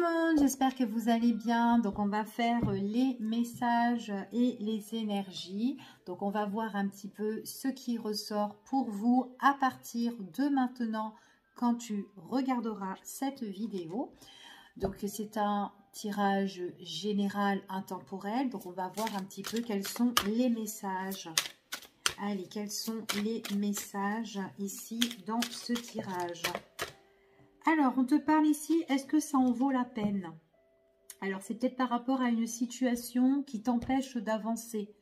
le monde, j'espère que vous allez bien. Donc on va faire les messages et les énergies. Donc on va voir un petit peu ce qui ressort pour vous à partir de maintenant quand tu regarderas cette vidéo. Donc c'est un tirage général intemporel. Donc on va voir un petit peu quels sont les messages. Allez, quels sont les messages ici dans ce tirage? Alors, on te parle ici, est-ce que ça en vaut la peine? Alors, c'est peut-être par rapport à une situation qui t'empêche d'avancer.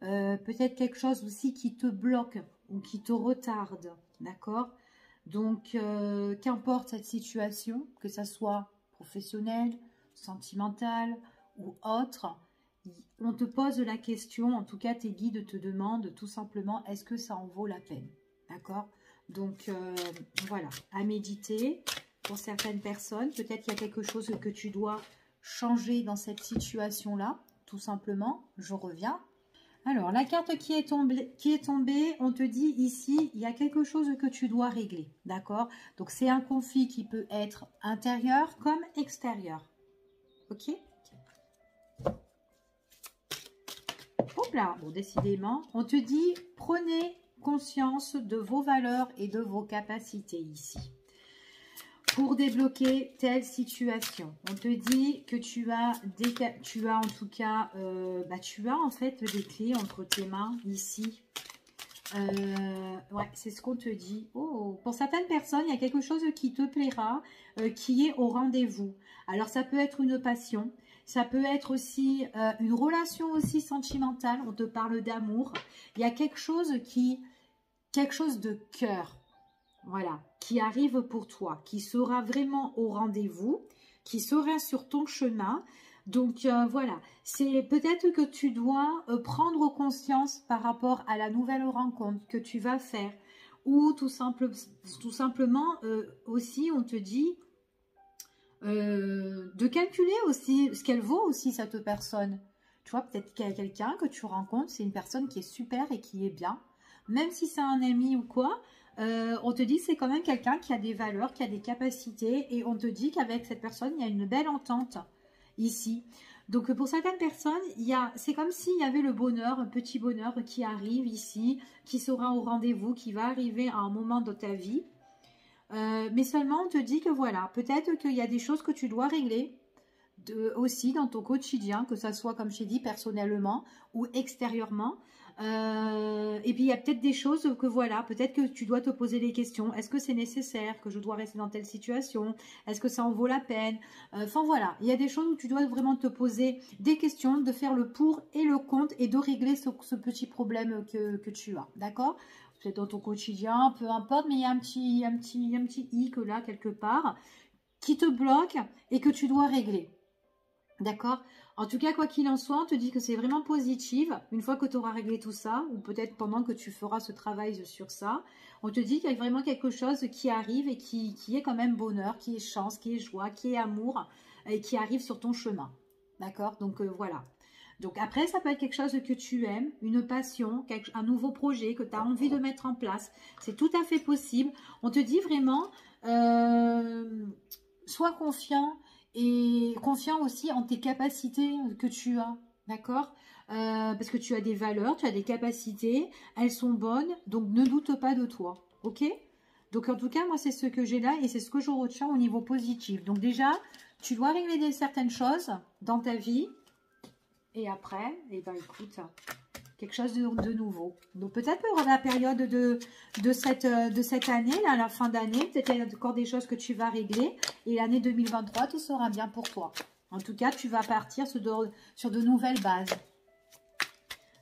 Peut-être quelque chose aussi qui te bloque ou qui te retarde, d'accord? Donc, qu'importe cette situation, que ça soit professionnelle, sentimentale ou autre, on te pose la question, en tout cas tes guides te demandent tout simplement, est-ce que ça en vaut la peine? D'accord? Donc, voilà, à méditer. Pour certaines personnes, peut-être qu'il y a quelque chose que tu dois changer dans cette situation-là, tout simplement. Je reviens. Alors, la carte qui est tombée, on te dit ici, il y a quelque chose que tu dois régler, d'accord? Donc, c'est un conflit qui peut être intérieur comme extérieur. Ok? Hop là, bon, décidément, on te dit, prenez conscience de vos valeurs et de vos capacités ici. Pour débloquer telle situation, on te dit que tu as en tout cas, tu as en fait des clés entre tes mains ici. Ouais, c'est ce qu'on te dit. Oh, pour certaines personnes, il y a quelque chose qui te plaira, qui est au rendez-vous. Alors, ça peut être une passion, ça peut être aussi une relation aussi sentimentale. On te parle d'amour. Il y a quelque chose de cœur. Voilà, qui arrive pour toi, qui sera vraiment au rendez-vous, qui sera sur ton chemin. Donc voilà, c'est peut-être que tu dois prendre conscience par rapport à la nouvelle rencontre que tu vas faire. Ou tout simplement aussi, on te dit de calculer aussi ce qu'elle vaut aussi cette personne. Tu vois, peut-être qu'il y a quelqu'un que tu rencontres, c'est une personne qui est super et qui est bien. Même si c'est un ami ou quoi, on te dit que c'est quand même quelqu'un qui a des valeurs, qui a des capacités. Et on te dit qu'avec cette personne, il y a une belle entente ici. Donc pour certaines personnes, c'est comme s'il y avait le bonheur, un petit bonheur qui arrive ici, qui sera au rendez-vous, qui va arriver à un moment de ta vie. Mais seulement on te dit que voilà, peut-être qu'il y a des choses que tu dois régler aussi dans ton quotidien, que ça soit, comme je t'ai dit, personnellement ou extérieurement. Et puis il y a peut-être des choses que voilà, peut-être que tu dois te poser des questions. Est-ce que c'est nécessaire que je dois rester dans telle situation? Est-ce que ça en vaut la peine? Enfin voilà, il y a des choses où tu dois vraiment te poser des questions, de faire le pour et le contre et de régler ce petit problème que tu as, d'accord? C'est dans ton quotidien, peu importe, mais il y a un petit hic là quelque part qui te bloque et que tu dois régler. D'accord? En tout cas, quoi qu'il en soit, on te dit que c'est vraiment positif. Une fois que tu auras réglé tout ça, ou peut-être pendant que tu feras ce travail sur ça, on te dit qu'il y a vraiment quelque chose qui arrive et qui est quand même bonheur, qui est chance, qui est joie, qui est amour, et qui arrive sur ton chemin. D'accord? Donc voilà. Donc après, ça peut être quelque chose que tu aimes, une passion, un nouveau projet que tu as envie de mettre en place. C'est tout à fait possible. On te dit vraiment, sois confiant. Et confiant aussi en tes capacités que tu as, d'accord? Parce que tu as des valeurs, tu as des capacités, elles sont bonnes, donc ne doute pas de toi, ok? Donc en tout cas, moi c'est ce que j'ai là et c'est ce que je retiens au niveau positif. Donc déjà, tu dois régler certaines choses dans ta vie et après, eh ben écoute, quelque chose de nouveau. Donc peut-être pour la période de cette année, là, à la fin d'année, peut-être il y a encore des choses que tu vas régler. Et l'année 2023, tout sera bien pour toi. En tout cas, tu vas partir sur de nouvelles bases.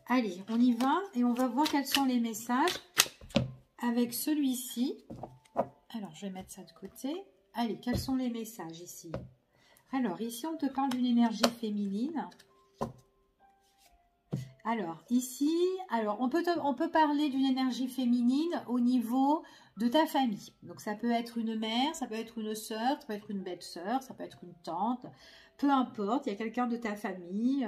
Allez, on y va et on va voir quels sont les messages avec celui-ci. Alors, je vais mettre ça de côté. Allez, quels sont les messages ici? Alors, ici, on te parle d'une énergie féminine. Alors, ici, on peut parler d'une énergie féminine au niveau de ta famille. Donc, ça peut être une mère, ça peut être une sœur, ça peut être une belle-sœur, ça peut être une tante. Peu importe, il y a quelqu'un de ta famille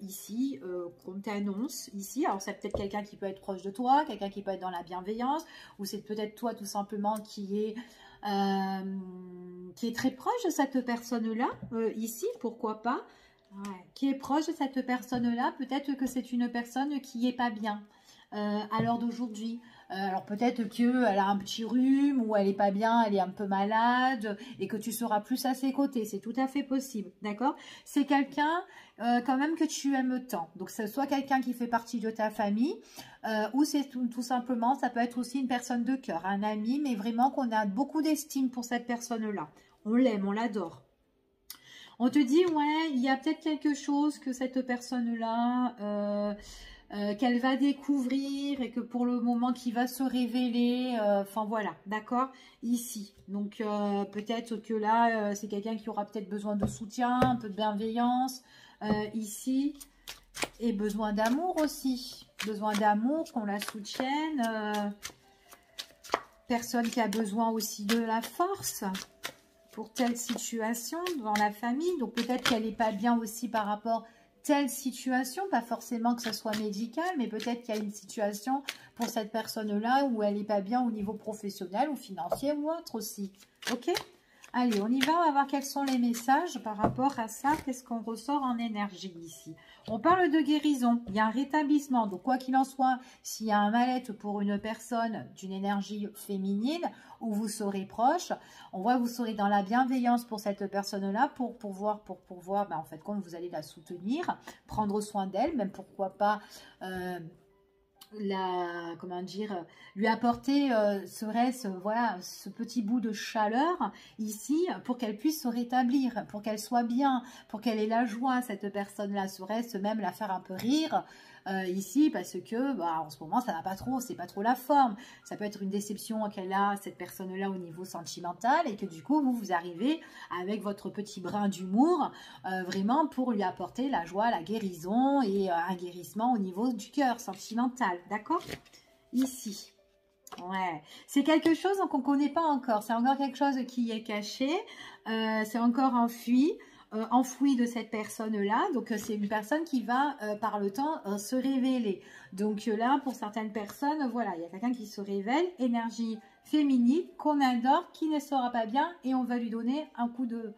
ici qu'on t'annonce ici. Alors, c'est peut-être quelqu'un qui peut être proche de toi, quelqu'un qui peut être dans la bienveillance, ou c'est peut-être toi tout simplement qui est qui est très proche de cette personne-là, ici, pourquoi pas, ouais, qui est proche de cette personne-là, peut-être que c'est une personne qui n'est pas bien à l'heure d'aujourd'hui. Alors peut-être qu'elle a un petit rhume ou elle n'est pas bien, elle est un peu malade et que tu seras plus à ses côtés. C'est tout à fait possible, d'accord? C'est quelqu'un quand même que tu aimes tant. Donc c'est soit quelqu'un qui fait partie de ta famille ou c'est tout simplement, ça peut être aussi une personne de cœur, un ami, mais vraiment qu'on a beaucoup d'estime pour cette personne-là. On l'aime, on l'adore. On te dit, ouais, il y a peut-être quelque chose que cette personne-là... qu'elle va découvrir et que pour le moment qui va se révéler, enfin voilà, d'accord, ici. Donc peut-être que là, c'est quelqu'un qui aura peut-être besoin de soutien, un peu de bienveillance, ici, et besoin d'amour aussi, besoin d'amour, qu'on la soutienne, personne qui a besoin aussi de la force pour telle situation dans la famille, donc peut-être qu'elle n'est pas bien aussi par rapport telle situation, pas forcément que ce soit médical, mais peut-être qu'il y a une situation pour cette personne-là où elle n'est pas bien au niveau professionnel ou financier ou autre aussi. Ok? Allez, on y va, on va voir quels sont les messages par rapport à ça. Qu'est-ce qu'on ressort en énergie ici? On parle de guérison, il y a un rétablissement. Donc, quoi qu'il en soit, s'il y a un mal-être pour une personne d'une énergie féminine, où vous serez proche, on voit que vous serez dans la bienveillance pour cette personne-là, pour pouvoir, ben, en fait, quand vous allez la soutenir, prendre soin d'elle, même pourquoi pas... comment dire, lui apporter voilà, ce petit bout de chaleur ici pour qu'elle puisse se rétablir, pour qu'elle soit bien, pour qu'elle ait la joie, cette personne-là, serait-ce même la faire un peu rire ici parce que bah, en ce moment ça va pas trop, c'est pas trop la forme. Ça peut être une déception qu'elle a, cette personne-là, au niveau sentimental et que du coup vous arrivez avec votre petit brin d'humour vraiment pour lui apporter la joie, la guérison et un guérissement au niveau du cœur sentimental, d'accord? Ici. Ouais, c'est quelque chose qu'on ne connaît pas encore, c'est encore quelque chose qui est caché, c'est encore enfoui de cette personne-là, donc c'est une personne qui va par le temps se révéler. Donc là, pour certaines personnes, voilà, il y a quelqu'un qui se révèle, énergie féminine, qu'on adore, qui ne sera pas bien, et on va lui donner un coup de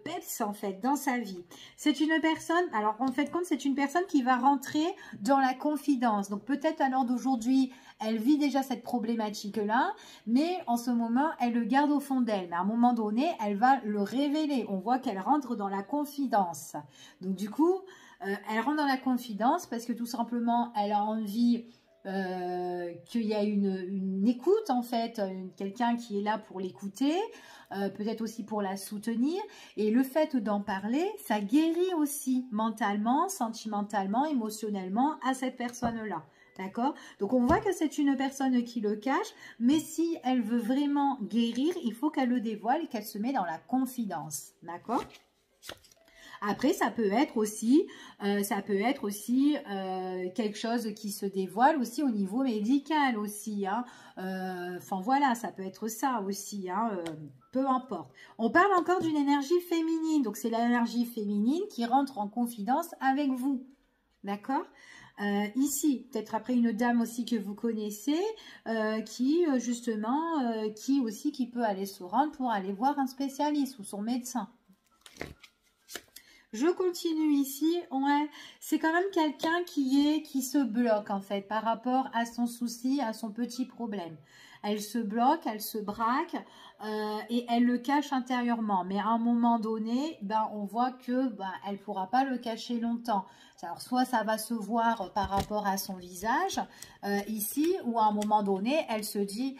peps en fait dans sa vie. C'est une personne, alors en fait compte, c'est une personne qui va rentrer dans la confidence. Donc peut-être à l'heure d'aujourd'hui, elle vit déjà cette problématique là, mais en ce moment, elle le garde au fond d'elle. Mais à un moment donné, elle va le révéler. On voit qu'elle rentre dans la confidence. Donc du coup, elle rentre dans la confidence parce que tout simplement, elle a envie qu'il y a une écoute en fait, quelqu'un qui est là pour l'écouter, peut-être aussi pour la soutenir, et le fait d'en parler, ça guérit aussi mentalement, sentimentalement, émotionnellement à cette personne-là. D'accord? Donc on voit que c'est une personne qui le cache, mais si elle veut vraiment guérir, il faut qu'elle le dévoile et qu'elle se met dans la confidence. D'accord? Après, ça peut être aussi quelque chose qui se dévoile aussi au niveau médical aussi. Hein. Enfin voilà, ça peut être ça aussi. Hein, peu importe. On parle encore d'une énergie féminine. Donc c'est l'énergie féminine qui rentre en confidence avec vous. D'accord ? Ici, peut-être après une dame aussi que vous connaissez, qui peut aller se rendre pour aller voir un spécialiste ou son médecin. Je continue ici, ouais, c'est quand même quelqu'un qui se bloque en fait par rapport à son souci, à son petit problème. Elle se bloque, elle se braque et elle le cache intérieurement. Mais à un moment donné, ben, on voit que elle ne pourra pas le cacher longtemps. Alors soit ça va se voir par rapport à son visage ici, ou à un moment donné, elle se dit...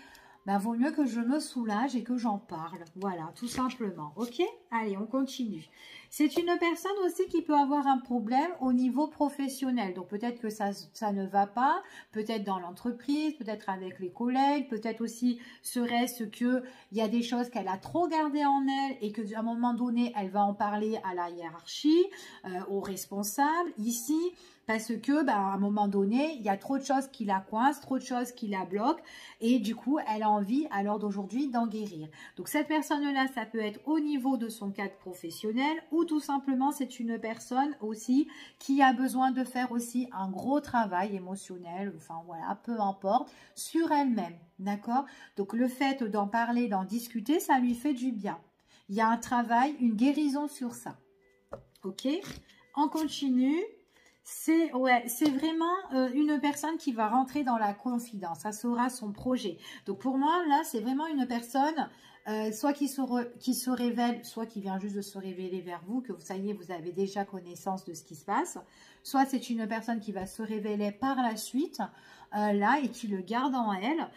Ben, vaut mieux que je me soulage et que j'en parle. Voilà, tout simplement. Ok? Allez, on continue. C'est une personne aussi qui peut avoir un problème au niveau professionnel. Donc, peut-être que ça ne va pas. Peut-être dans l'entreprise, peut-être avec les collègues. Peut-être aussi serait-ce qu'il y a des choses qu'elle a trop gardées en elle et qu'à un moment donné, elle va en parler à la hiérarchie, aux responsables. Ici... Parce que, à un moment donné, il y a trop de choses qui la coincent, trop de choses qui la bloquent. Et du coup, elle a envie, à l'heure d'aujourd'hui, d'en guérir. Donc, cette personne-là, ça peut être au niveau de son cadre professionnel ou tout simplement, c'est une personne aussi qui a besoin de faire aussi un gros travail émotionnel, enfin voilà, peu importe, sur elle-même, d'accord? Donc le fait d'en parler, d'en discuter, ça lui fait du bien. Il y a un travail, une guérison sur ça. Ok? On continue. C'est vraiment une personne qui va rentrer dans la confidence. Ça sera son projet. Donc pour moi, là, c'est vraiment une personne soit qui se révèle, soit qui vient juste de se révéler vers vous, que ça y est, vous avez déjà connaissance de ce qui se passe. Soit c'est une personne qui va se révéler par la suite, là, et qui le garde en elle.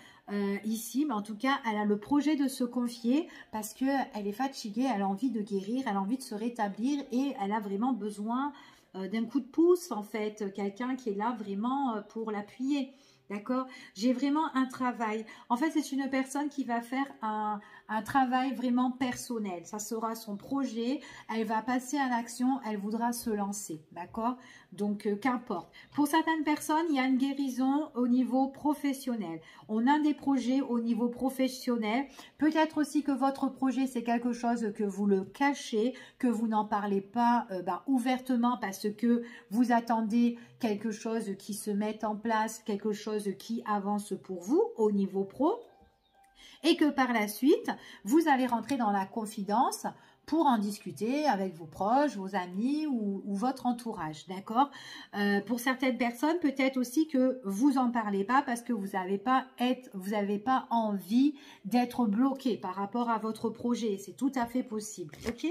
Ici, mais en tout cas, elle a le projet de se confier parce qu'elle est fatiguée, elle a envie de guérir, elle a envie de se rétablir et elle a vraiment besoin d'un coup de pouce, en fait, quelqu'un qui est là vraiment pour l'appuyer. D'accord? J'ai vraiment un travail. En fait, c'est une personne qui va faire un travail vraiment personnel. Ça sera son projet. Elle va passer à l'action. Elle voudra se lancer. D'accord? Donc, qu'importe. Pour certaines personnes, il y a une guérison au niveau professionnel. On a des projets au niveau professionnel. Peut-être aussi que votre projet, c'est quelque chose que vous le cachez, que vous n'en parlez pas ouvertement parce que vous attendez quelque chose qui se mette en place, quelque chose qui avance pour vous au niveau pro. Et que par la suite, vous allez rentrer dans la confidence pour en discuter avec vos proches, vos amis ou votre entourage, d'accord? Pour certaines personnes, peut-être aussi que vous n'en parlez pas parce que vous n'avez pas envie d'être bloqué par rapport à votre projet. C'est tout à fait possible, ok?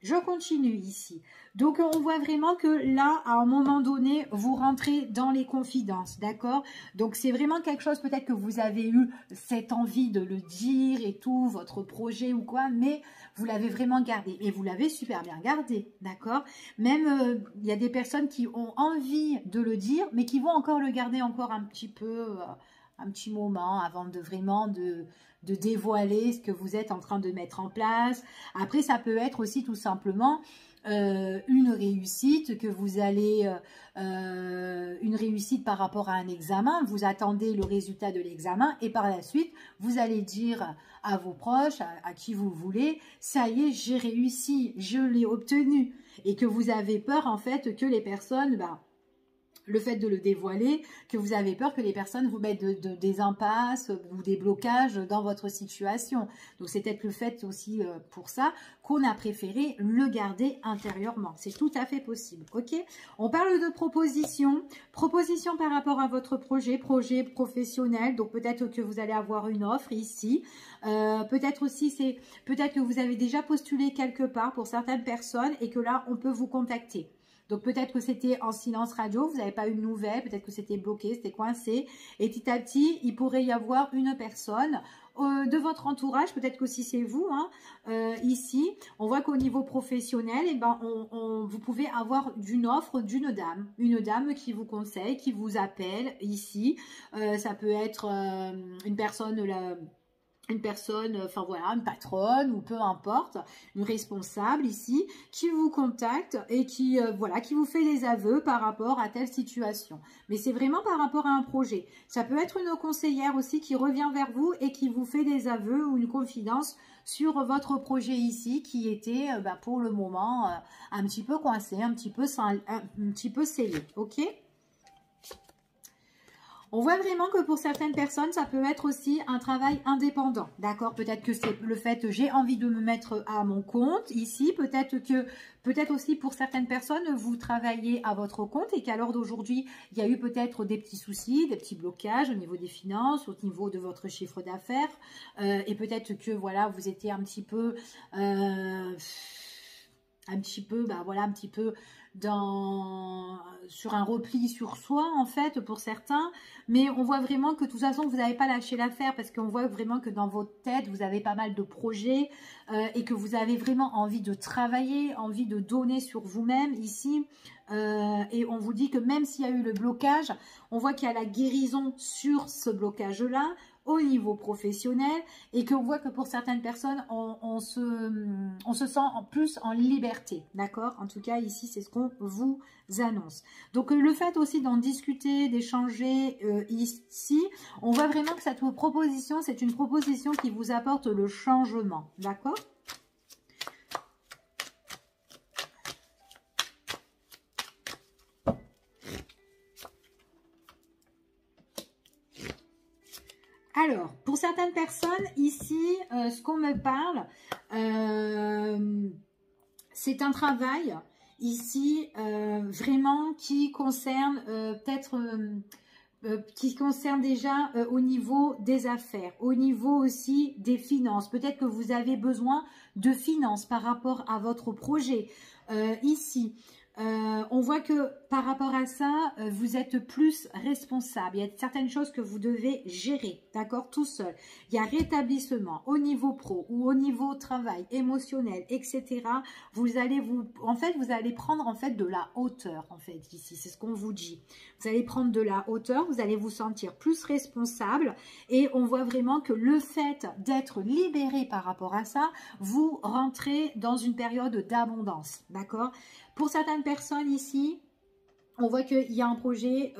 Je continue ici. Donc, on voit vraiment que là, à un moment donné, vous rentrez dans les confidences, d'accord? Donc, c'est vraiment quelque chose, peut-être que vous avez eu cette envie de le dire et tout, votre projet ou quoi, mais vous l'avez vraiment gardé. Et vous l'avez super bien gardé, d'accord? Même, il y a des personnes qui ont envie de le dire, mais qui vont encore le garder encore un petit peu, un petit moment avant de vraiment de dévoiler ce que vous êtes en train de mettre en place. Après, ça peut être aussi tout simplement une réussite que vous allez, une réussite par rapport à un examen. Vous attendez le résultat de l'examen et par la suite, vous allez dire à vos proches, à qui vous voulez, ça y est, j'ai réussi, je l'ai obtenu. Et que vous avez peur en fait que les personnes... le fait de le dévoiler, que vous avez peur que les personnes vous mettent des impasses ou des blocages dans votre situation. Donc, c'est peut-être le fait aussi pour ça qu'on a préféré le garder intérieurement. C'est tout à fait possible, ok? On parle de proposition. Proposition par rapport à votre projet professionnel. Donc, peut-être que vous allez avoir une offre ici. Peut-être aussi, peut-être que vous avez déjà postulé quelque part pour certaines personnes et que là, on peut vous contacter. Donc, peut-être que c'était en silence radio, vous n'avez pas eu de nouvelles, peut-être que c'était bloqué, c'était coincé. Et petit à petit, il pourrait y avoir une personne de votre entourage, peut-être qu'aussi c'est vous, ici. On voit qu'au niveau professionnel, eh ben, vous pouvez avoir une offre d'une dame. Une dame qui vous conseille, qui vous appelle ici. Ça peut être une personne... enfin voilà, une patronne ou peu importe, une responsable ici qui vous contacte et qui voilà, qui vous fait des aveux par rapport à telle situation. Mais c'est vraiment par rapport à un projet. Ça peut être une conseillère aussi qui revient vers vous et qui vous fait des aveux ou une confidence sur votre projet ici qui était pour le moment un petit peu coincé, un petit peu scellé, ok? On voit vraiment que pour certaines personnes, ça peut être aussi un travail indépendant, d'accord? Peut-être que c'est le fait que j'ai envie de me mettre à mon compte ici, peut-être aussi pour certaines personnes, vous travaillez à votre compte et qu'à l'heure d'aujourd'hui, il y a eu peut-être des petits soucis, des petits blocages au niveau des finances, au niveau de votre chiffre d'affaires et peut-être que voilà, vous étiez un petit peu sur un repli sur soi en fait pour certains, mais on voit vraiment que de toute façon vous n'avez pas lâché l'affaire parce qu'on voit vraiment que dans votre tête vous avez pas mal de projets et que vous avez vraiment envie de travailler, envie de donner sur vous-même ici et on vous dit que même s'il y a eu le blocage, on voit qu'il y a la guérison sur ce blocage là au niveau professionnel et qu'on voit que pour certaines personnes, on se sent plus en liberté, d'accord? En tout cas, ici, c'est ce qu'on vous annonce. Donc, le fait aussi d'en discuter, d'échanger ici, on voit vraiment que cette proposition, c'est une proposition qui vous apporte le changement, d'accord? Alors, pour certaines personnes, ici, ce qu'on me parle, c'est un travail, ici, vraiment qui concerne peut-être... qui concerne déjà au niveau des affaires, au niveau aussi des finances. Peut-être que vous avez besoin de finances par rapport à votre projet. Ici, on voit que par rapport à ça, vous êtes plus responsable. Il y a certaines choses que vous devez gérer, d'accord, tout seul. Il y a rétablissement au niveau pro ou au niveau travail, émotionnel, etc. Vous allez vous allez prendre en fait de la hauteur en fait ici. C'est ce qu'on vous dit. Vous allez prendre de la hauteur, vous allez vous sentir plus responsable et on voit vraiment que le fait d'être libéré par rapport à ça, vous rentrez dans une période d'abondance, d'accord? Pour certaines personnes ici, on voit qu'il y a un projet,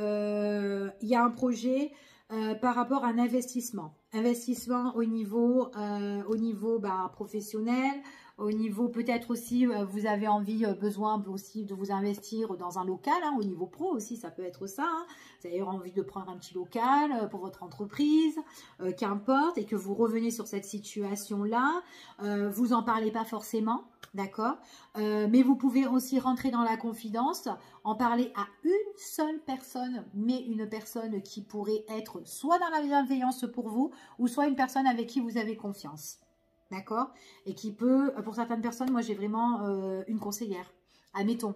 par rapport à un investissement. Investissement au niveau professionnel, au niveau peut-être aussi, vous avez besoin aussi de vous investir dans un local, hein, au niveau pro aussi, ça peut être ça. Hein. Vous avez envie de prendre un petit local pour votre entreprise, qu'importe, et que vous revenez sur cette situation-là. Vous n'en parlez pas forcément. D'accord, mais vous pouvez aussi rentrer dans la confidence, en parler à une seule personne, mais une personne qui pourrait être soit dans la bienveillance pour vous, ou soit une personne avec qui vous avez confiance. D'accord, et qui peut, pour certaines personnes, moi j'ai vraiment une conseillère. Admettons,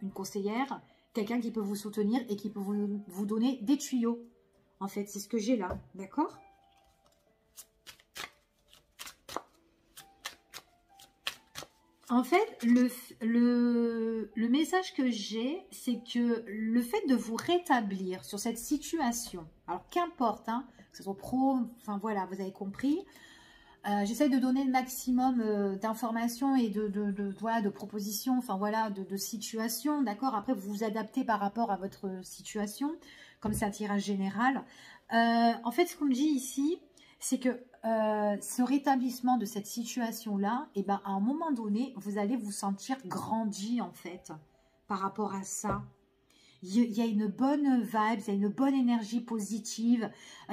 une conseillère, quelqu'un qui peut vous soutenir et qui peut vous donner des tuyaux. En fait, c'est ce que j'ai là. D'accord ? En fait, le message que j'ai, c'est que le fait de vous rétablir sur cette situation, alors qu'importe, hein, que ce soit pro, enfin voilà, vous avez compris, j'essaie de donner le maximum d'informations et de propositions, enfin voilà, de situations, d'accord. Après, vous vous adaptez par rapport à votre situation, comme c'est un tirage général. En fait, ce qu'on me dit ici, c'est que ce rétablissement de cette situation-là, et ben, à un moment donné, vous allez vous sentir grandi, en fait, par rapport à ça. Il y a une bonne vibe, il y a une bonne énergie positive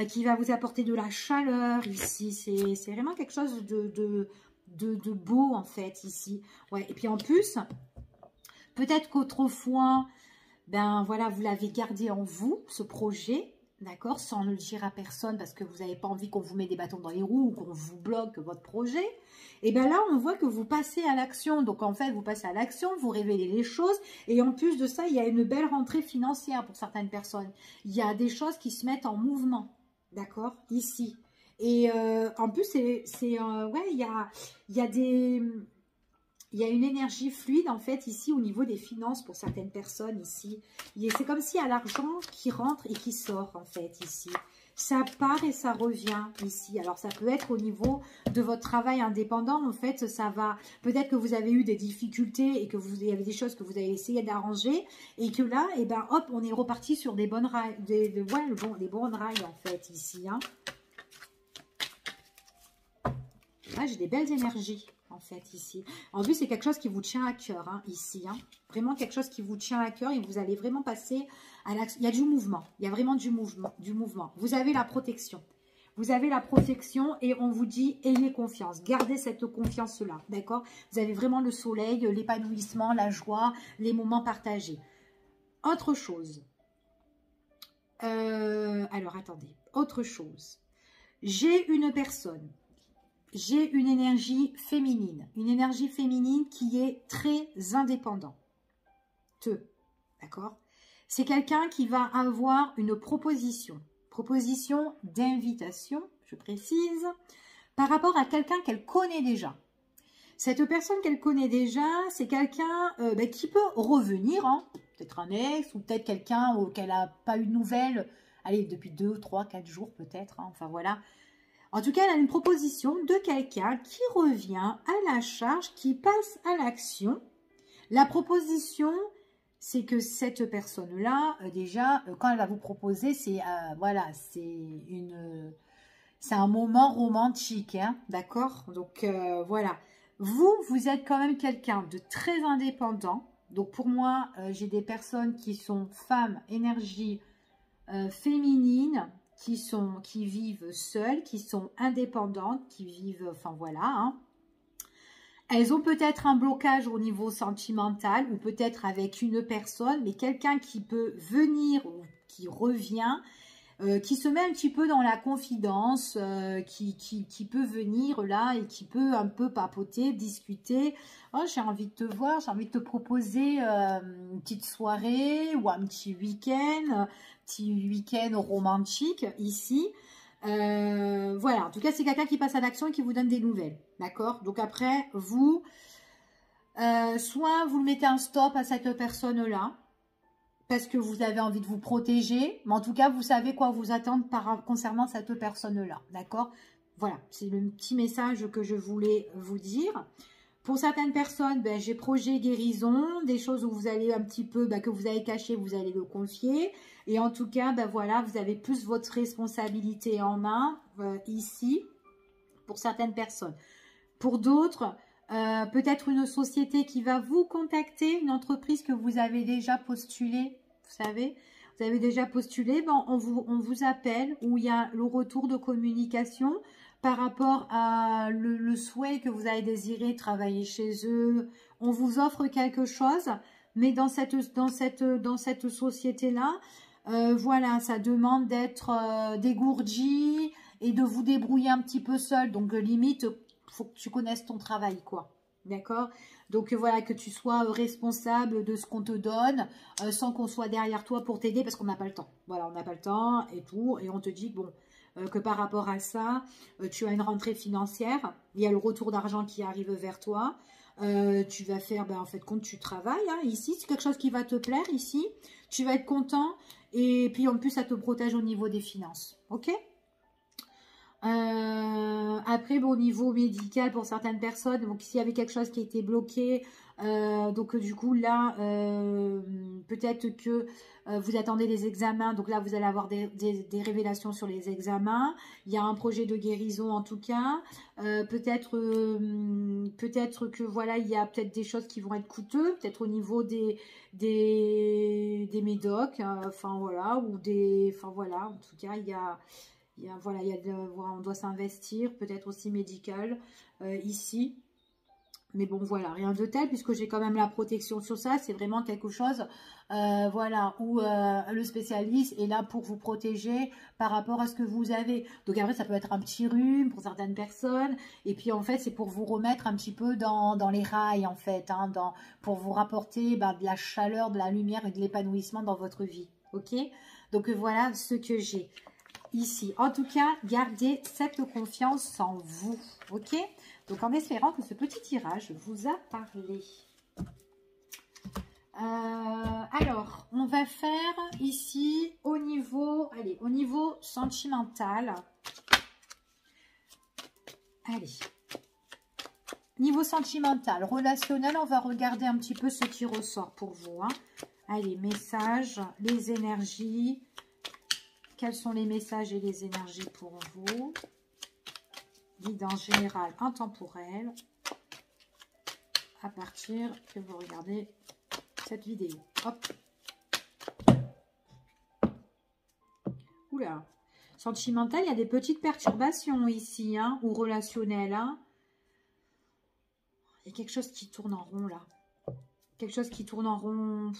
qui va vous apporter de la chaleur ici. C'est vraiment quelque chose de beau, en fait, ici. Ouais. Et puis, en plus, peut-être qu'autrefois, ben voilà, vous l'avez gardé en vous, ce projet. D'accord, sans le dire à personne parce que vous n'avez pas envie qu'on vous mette des bâtons dans les roues ou qu'on vous bloque votre projet. Et bien là, on voit que vous passez à l'action. Donc en fait, vous passez à l'action, vous révélez les choses. Et en plus de ça, il y a une belle rentrée financière pour certaines personnes. Il y a des choses qui se mettent en mouvement. D'accord, ici. Et en plus, ouais, il y a des... Il y a une énergie fluide, en fait, ici, au niveau des finances pour certaines personnes, ici. C'est comme s'il y a l'argent qui rentre et qui sort, en fait, ici. Ça part et ça revient, ici. Alors, ça peut être au niveau de votre travail indépendant, en fait, ça va... Peut-être que vous avez eu des difficultés et que il y avait des choses que vous avez essayé d'arranger et que là, eh ben, hop, on est reparti sur des bonnes rails, des bonnes rails, en fait, ici, hein. Là, j'ai des belles énergies. En fait, ici. En plus, c'est quelque chose qui vous tient à cœur, hein, ici. Hein. Vraiment quelque chose qui vous tient à cœur et vous allez vraiment passer à l'action. Il y a du mouvement. Il y a vraiment du mouvement. Vous avez la protection. Vous avez la protection et on vous dit, ayez confiance. Gardez cette confiance-là, d'accord? Vous avez vraiment le soleil, l'épanouissement, la joie, les moments partagés. Autre chose. Alors, attendez. Autre chose. J'ai une personne. J'ai une énergie féminine qui est très indépendante, d'accord? C'est quelqu'un qui va avoir une proposition d'invitation, je précise, par rapport à quelqu'un qu'elle connaît déjà. Cette personne qu'elle connaît déjà, c'est quelqu'un qui peut revenir, hein, peut-être un ex ou peut-être quelqu'un qu'elle n'a pas eu de nouvelles, allez, depuis 2, 3, 4 jours peut-être, hein, enfin voilà. En tout cas, elle a une proposition de quelqu'un qui revient à la charge, qui passe à l'action. La proposition, c'est que cette personne-là, déjà, quand elle va vous proposer, c'est voilà, c'est un moment romantique, hein, d'accord? Donc voilà, vous êtes quand même quelqu'un de très indépendant. Donc pour moi, j'ai des personnes qui sont femmes, énergie féminine, qui vivent seules, qui sont indépendantes, qui vivent, enfin voilà, hein. Elles ont peut-être un blocage au niveau sentimental ou peut-être avec une personne, mais quelqu'un qui peut venir ou qui revient, qui se met un petit peu dans la confidence, qui peut venir là et qui peut un peu papoter, discuter. Oh, j'ai envie de te voir, j'ai envie de te proposer une petite soirée ou un petit week-end romantique ici. Voilà, en tout cas, c'est quelqu'un qui passe à l'action et qui vous donne des nouvelles. D'accord? Donc après, vous, soit vous mettez un stop à cette personne-là, parce que vous avez envie de vous protéger, mais en tout cas, vous savez quoi vous attendre concernant cette personne-là. D'accord? Voilà, c'est le petit message que je voulais vous dire. Pour certaines personnes, ben, j'ai projet guérison, des choses où vous allez un petit peu, ben, que vous avez caché, vous allez le confier. Et en tout cas, ben, voilà, vous avez plus votre responsabilité en main ici, pour certaines personnes. Pour d'autres, peut-être une société qui va vous contacter, une entreprise que vous avez déjà postulée, vous savez, vous avez déjà postulé, ben, on vous appelle, où il y a le retour de communication par rapport à le souhait que vous avez désiré travailler chez eux. On vous offre quelque chose, mais dans cette société-là, voilà, ça demande d'être dégourdi et de vous débrouiller un petit peu seul. Donc, limite, faut que tu connaisses ton travail, quoi. D'accord? Donc, voilà, que tu sois responsable de ce qu'on te donne, sans qu'on soit derrière toi pour t'aider, parce qu'on n'a pas le temps. Voilà, on n'a pas le temps et tout. Et on te dit, bon, que par rapport à ça, tu as une rentrée financière. Il y a le retour d'argent qui arrive vers toi. Tu vas faire, ben, en fait, quand tu travailles, hein, ici, c'est quelque chose qui va te plaire, ici. Tu vas être content. Et puis, en plus, ça te protège au niveau des finances. OK? Après, bon, au niveau médical, pour certaines personnes, donc s'il y avait quelque chose qui était bloqué, donc du coup, là, peut-être que vous attendez les examens, donc là, vous allez avoir des révélations sur les examens. Il y a un projet de guérison, en tout cas. Peut-être que, voilà, il y a peut-être des choses qui vont être coûteuses, peut-être au niveau des médocs, enfin, voilà, ou des... Enfin, voilà, en tout cas, il y a... Voilà, on doit s'investir, peut-être aussi médical ici. Mais bon, voilà, rien de tel, puisque j'ai quand même la protection sur ça. C'est vraiment quelque chose, voilà, où le spécialiste est là pour vous protéger par rapport à ce que vous avez. Donc après, ça peut être un petit rhume pour certaines personnes. Et puis, en fait, c'est pour vous remettre un petit peu dans les rails, en fait, hein, pour vous rapporter de la chaleur, de la lumière et de l'épanouissement dans votre vie. OK? Donc, voilà ce que j'ai ici. En tout cas, gardez cette confiance en vous. OK? Donc, en espérant que ce petit tirage vous a parlé. Alors, on va faire ici au niveau, allez, au niveau sentimental. Allez. Niveau sentimental, relationnel, on va regarder un petit peu ce qui ressort pour vous. Hein. Allez, messages, les énergies. Quels sont les messages et les énergies pour vous? Guidance générale intemporelle. À partir que vous regardez cette vidéo. Hop. Oula. Sentimental, il y a des petites perturbations ici, hein, ou relationnelles. Hein. Il y a quelque chose qui tourne en rond, là. Quelque chose qui tourne en rond.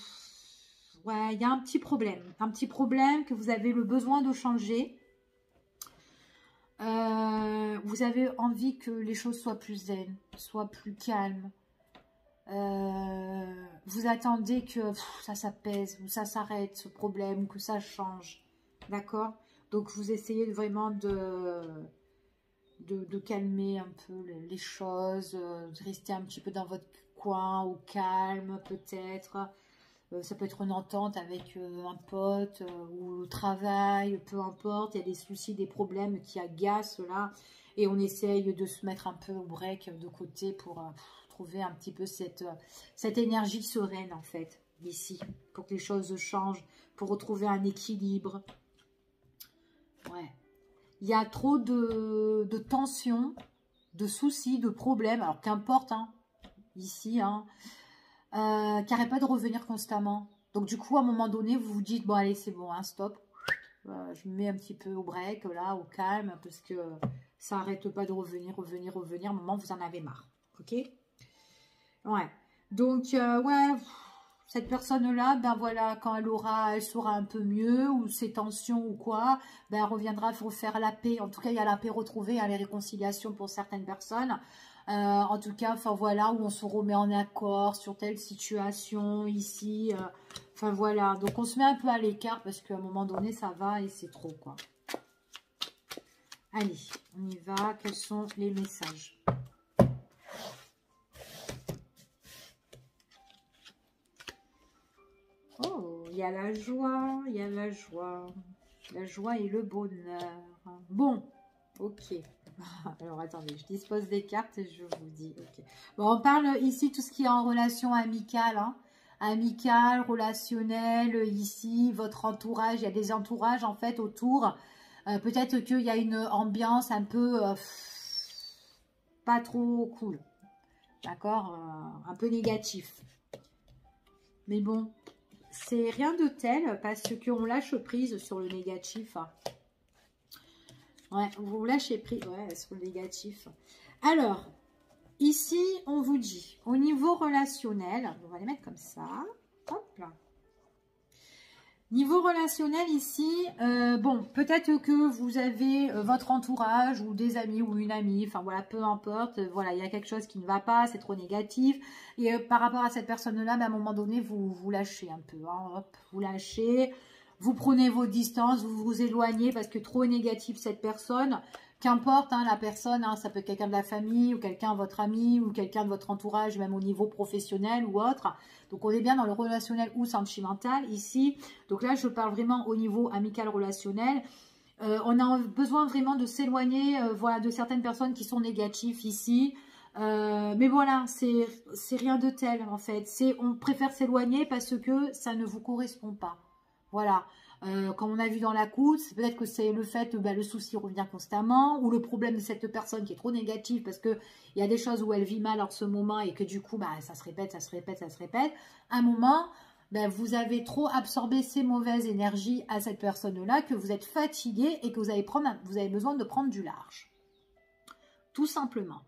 Ouais, il y a un petit problème. Un petit problème que vous avez le besoin de changer. Vous avez envie que les choses soient plus zen, soient plus calmes. Vous attendez que ça s'apaise, ou ça s'arrête, ce problème, ou que ça change. D'accord? Donc, vous essayez vraiment de calmer un peu les choses, de rester un petit peu dans votre coin, au calme, peut-être. Ça peut être une entente avec un pote ou au travail, peu importe. Il y a des soucis, des problèmes qui agacent là. Et on essaye de se mettre un peu au break de côté pour trouver un petit peu cette énergie sereine en fait, ici. Pour que les choses changent, pour retrouver un équilibre. Ouais. Il y a trop de tensions, de soucis, de problèmes. Alors qu'importe, hein, ici, hein. Qui n'arrête pas de revenir constamment. Donc du coup, à un moment donné, vous vous dites, bon allez, c'est bon, hein, stop. Je me mets un petit peu au break, là, au calme, parce que ça n'arrête pas de revenir. À un moment, vous en avez marre. Ok? Ouais. Donc, ouais, cette personne-là, ben voilà, quand elle sera un peu mieux, ou ses tensions ou quoi, ben elle reviendra pour faire la paix. En tout cas, il y a la paix retrouvée, les réconciliations pour certaines personnes. En tout cas, enfin voilà, où on se remet en accord sur telle situation ici. Enfin voilà, donc on se met un peu à l'écart parce qu'à un moment donné, ça va et c'est trop quoi. Allez, on y va. Quels sont les messages? Oh, il y a la joie, il y a la joie. La joie et le bonheur. Bon, ok. Alors, attendez, je dispose des cartes et je vous dis. Ok. Bon, on parle ici tout ce qui est en relation amicale. Hein. Amicale, relationnel, ici, votre entourage. Il y a des entourages, en fait, autour. Peut-être qu'il y a une ambiance un peu pas trop cool. D'accord, un peu négatif. Mais bon, c'est rien de tel parce qu'on lâche prise sur le négatif. Ouais, vous lâchez prise sur le négatif. Alors, ici, on vous dit, au niveau relationnel, on va les mettre comme ça. Hop là. Niveau relationnel ici, bon, peut-être que vous avez votre entourage ou des amis ou une amie, enfin voilà, peu importe, voilà, il y a quelque chose qui ne va pas, c'est trop négatif. Et par rapport à cette personne-là, à un moment donné, vous lâchez un peu, hein, hop, vous lâchez, vous prenez vos distances, vous vous éloignez parce que trop négatif cette personne. Qu'importe hein, la personne, hein, ça peut être quelqu'un de la famille ou quelqu'un votre ami ou quelqu'un de votre entourage, même au niveau professionnel ou autre. Donc on est bien dans le relationnel ou sentimental ici. Donc là je parle vraiment au niveau amical relationnel. On a besoin vraiment de s'éloigner voilà, de certaines personnes qui sont négatives ici. Mais voilà, c'est rien de tel en fait. On préfère s'éloigner parce que ça ne vous correspond pas. Voilà. Comme on a vu dans la course, peut-être que c'est le fait, le souci revient constamment, ou le problème de cette personne qui est trop négative parce qu'il y a des choses où elle vit mal en ce moment et que du coup, ça se répète, ça se répète, ça se répète. À un moment, vous avez trop absorbé ces mauvaises énergies à cette personne-là, que vous êtes fatigué et que vous avez besoin de prendre du large. Tout simplement.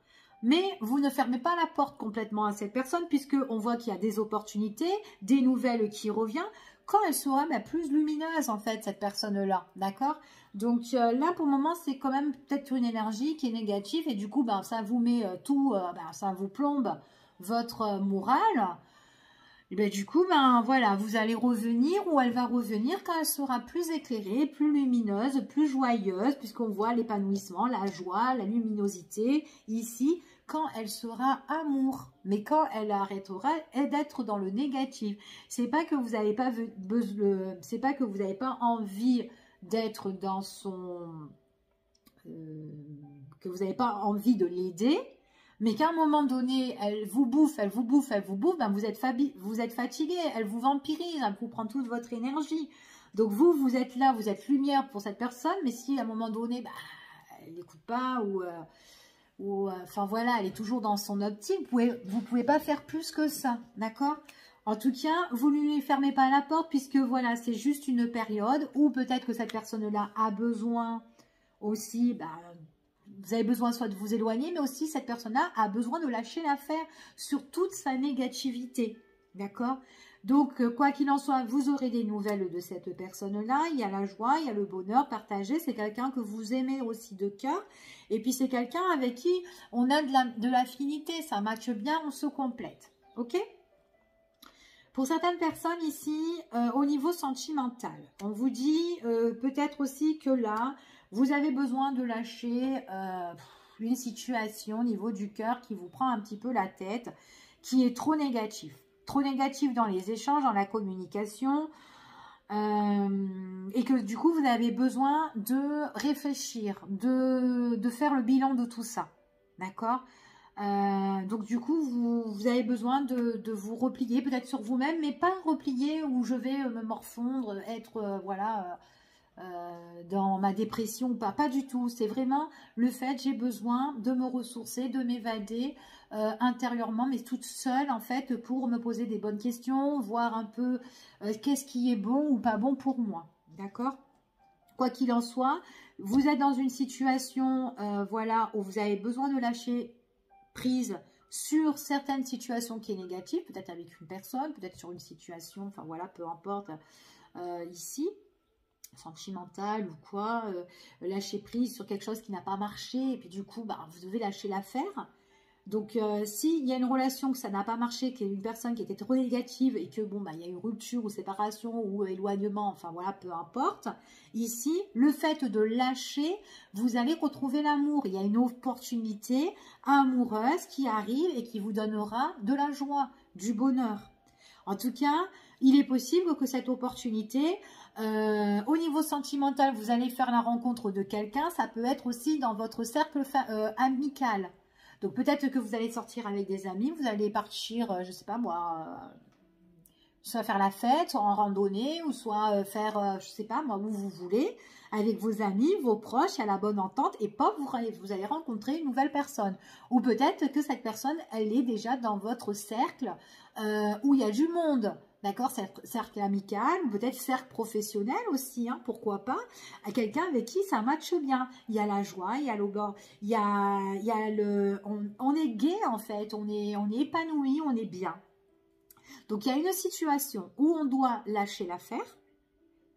Mais vous ne fermez pas la porte complètement à cette personne puisqu'on voit qu'il y a des opportunités, des nouvelles qui reviennent quand elle sera plus lumineuse en fait cette personne-là, d'accord? Donc là pour le moment c'est quand même peut-être une énergie qui est négative et du coup ça vous met ça vous plombe votre morale. Et du coup voilà, vous allez revenir ou elle va revenir quand elle sera plus éclairée, plus lumineuse, plus joyeuse puisqu'on voit l'épanouissement, la joie, la luminosité ici. Quand elle sera amour, mais quand elle arrêtera d'être dans le négatif, c'est pas que vous n'avez pas c'est pas que vous n'avez pas envie d'être dans son, que vous n'avez pas envie de l'aider, mais qu'à un moment donné, elle vous bouffe, vous êtes fatigué, elle vous vampirise, elle vous prend toute votre énergie. Donc vous êtes là, vous êtes lumière pour cette personne, mais si à un moment donné, elle n'écoute pas ou enfin voilà, elle est toujours dans son optique, vous pouvez pas faire plus que ça, d'accord? En tout cas, vous ne lui fermez pas la porte puisque voilà, c'est juste une période où peut-être que cette personne-là a besoin aussi, vous avez besoin soit de vous éloigner, mais aussi cette personne-là a besoin de lâcher l'affaire sur toute sa négativité, d'accord? Donc, quoi qu'il en soit, vous aurez des nouvelles de cette personne-là. Il y a la joie, il y a le bonheur partagé. C'est quelqu'un que vous aimez aussi de cœur. Et puis, c'est quelqu'un avec qui on a de l'affinité. Ça matche bien, on se complète. OK? Pour certaines personnes ici, au niveau sentimental, on vous dit peut-être aussi que là, vous avez besoin de lâcher une situation au niveau du cœur qui vous prend un petit peu la tête, qui est trop négatif. Trop négatif dans les échanges, dans la communication, et que du coup, vous avez besoin de réfléchir, de faire le bilan de tout ça. D'accord ? Donc du coup, vous avez besoin de vous replier peut-être sur vous-même, mais pas replier où je vais me morfondre, être voilà dans ma dépression ou pas du tout. C'est vraiment le fait, j'ai besoin de me ressourcer, de m'évader intérieurement, mais toute seule en fait pour me poser des bonnes questions, voir un peu qu'est-ce qui est bon ou pas bon pour moi. D'accord ? Quoi qu'il en soit, vous êtes dans une situation voilà, où vous avez besoin de lâcher prise sur certaines situations qui est négative, peut-être avec une personne, peut-être sur une situation, enfin voilà, peu importe ici, sentimentale ou quoi, lâcher prise sur quelque chose qui n'a pas marché, et puis du coup, bah, vous devez lâcher l'affaire. Donc, s'il y a une relation que ça n'a pas marché, qu'il y a une personne qui était trop négative et que, bon, bah, il y a eu rupture ou séparation ou éloignement, enfin voilà, peu importe. Ici, le fait de lâcher, vous allez retrouver l'amour. Il y a une opportunité amoureuse qui arrive et qui vous donnera de la joie, du bonheur. En tout cas, il est possible que cette opportunité, au niveau sentimental, vous allez faire la rencontre de quelqu'un. Ça peut être aussi dans votre cercle amical. Donc peut-être que vous allez sortir avec des amis, vous allez partir, je sais pas moi, soit faire la fête, soit en randonnée, ou soit faire, je sais pas moi, où vous voulez, avec vos amis, vos proches, à la bonne entente, et pop, vous allez rencontrer une nouvelle personne. Ou peut-être que cette personne, elle est déjà dans votre cercle où il y a du monde. D'accord, cercle amical, ou peut-être cercle professionnel aussi, hein, pourquoi pas, à quelqu'un avec qui ça matche bien. Il y a la joie, il y a on est gai en fait, on est épanoui, on est bien. Donc il y a une situation où on doit lâcher l'affaire,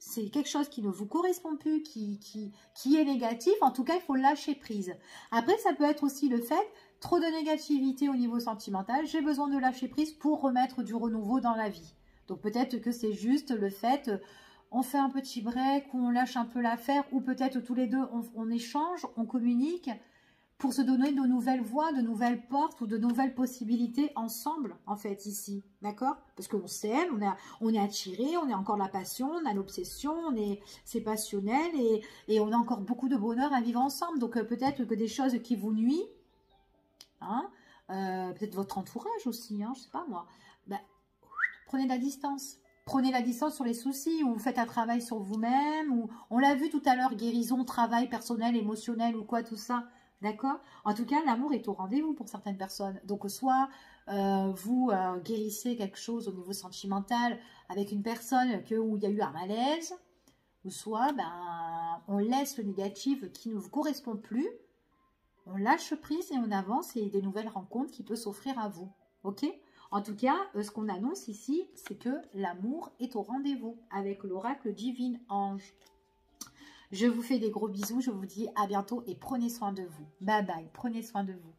c'est quelque chose qui ne vous correspond plus, qui est négatif, en tout cas il faut lâcher prise. Après ça peut être aussi le fait, trop de négativité au niveau sentimental, j'ai besoin de lâcher prise pour remettre du renouveau dans la vie. Donc peut-être que c'est juste le fait, on fait un petit break, ou on lâche un peu l'affaire, ou peut-être tous les deux on échange, on communique, pour se donner de nouvelles voies, de nouvelles portes ou de nouvelles possibilités ensemble, en fait, ici. D'accord? Parce qu'on s'aime, on est attiré, on a encore la passion, on a l'obsession, c'est passionnel et on a encore beaucoup de bonheur à vivre ensemble. Donc, peut-être que des choses qui vous nuisent, hein, peut-être votre entourage aussi, hein, je sais pas moi, ben, prenez la distance. Prenez la distance sur les soucis, ou vous faites un travail sur vous-même, ou on l'a vu tout à l'heure, guérison, travail personnel, émotionnel ou quoi, tout ça. D'accord? En tout cas, l'amour est au rendez-vous pour certaines personnes. Donc, soit vous guérissez quelque chose au niveau sentimental avec une personne où il y a eu un malaise, ou soit ben, on laisse le négatif qui ne vous correspond plus, on lâche prise et on avance et des nouvelles rencontres qui peuvent s'offrir à vous. Ok? En tout cas, ce qu'on annonce ici, c'est que l'amour est au rendez-vous avec l'oracle Divine Ange. Je vous fais des gros bisous, je vous dis à bientôt et prenez soin de vous. Bye bye, prenez soin de vous.